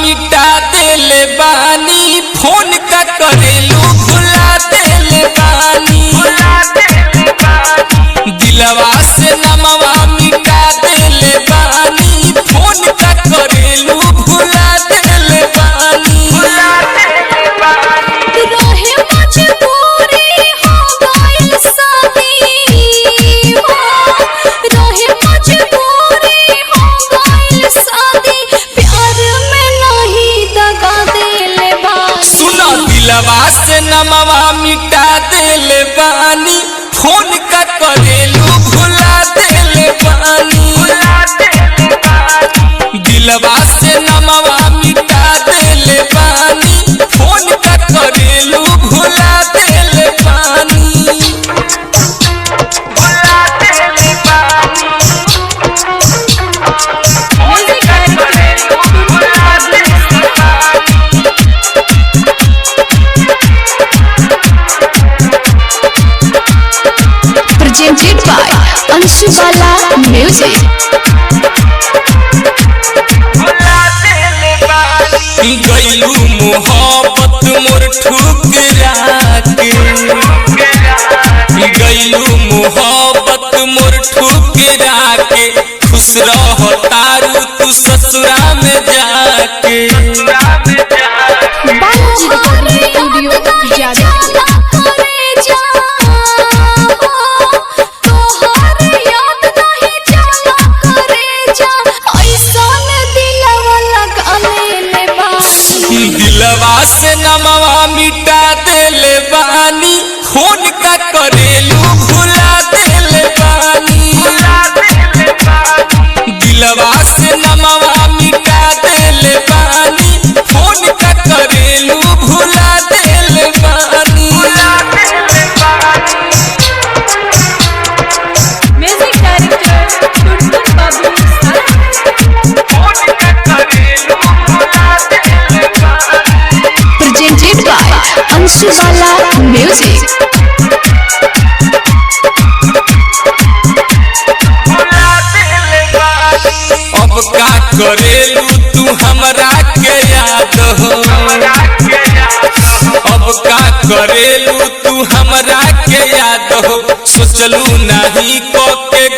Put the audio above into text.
मिटा देले बानी फोन का करेलू भुला देले बानी दिलवा से नमवा मिटा देले बानी फोन का करेलू भुला देले बानी रहे मजबूरी हो गइल शादी रहे मजबूरी हो गइल शादी प्यार में नहीं दगा देले बानी सुनो दिलवा से नमवा मिटा देले बानी फोन का करेलू भुला देले बानी दिलवा से नमवा मिटा देले बानी फोन का करेलू भुला देले बानी presented by Anshubala Music गइलू मोहब्बत मोर ठुकरा के गइलू मोहब्बत मोर ठुकरा के खुश रह तारू तू ससुरा में जाके बालाजी रिकॉर्डिंग स्टूडियो जादव दिलवा से नमवा मिटा देले बानी फोन का करेलू भुला देले बानी दिलवा से नमवा मिटा देले बानी फोन का करेलू भुला देले बानी म्यूजिक डायरेक्टर टुनटुन बाबू presented by Anshubala Music अब का करेलू तू हमरा के याद हो अब का करेलू तू हमरा के याद हो सोचलू नहीं को के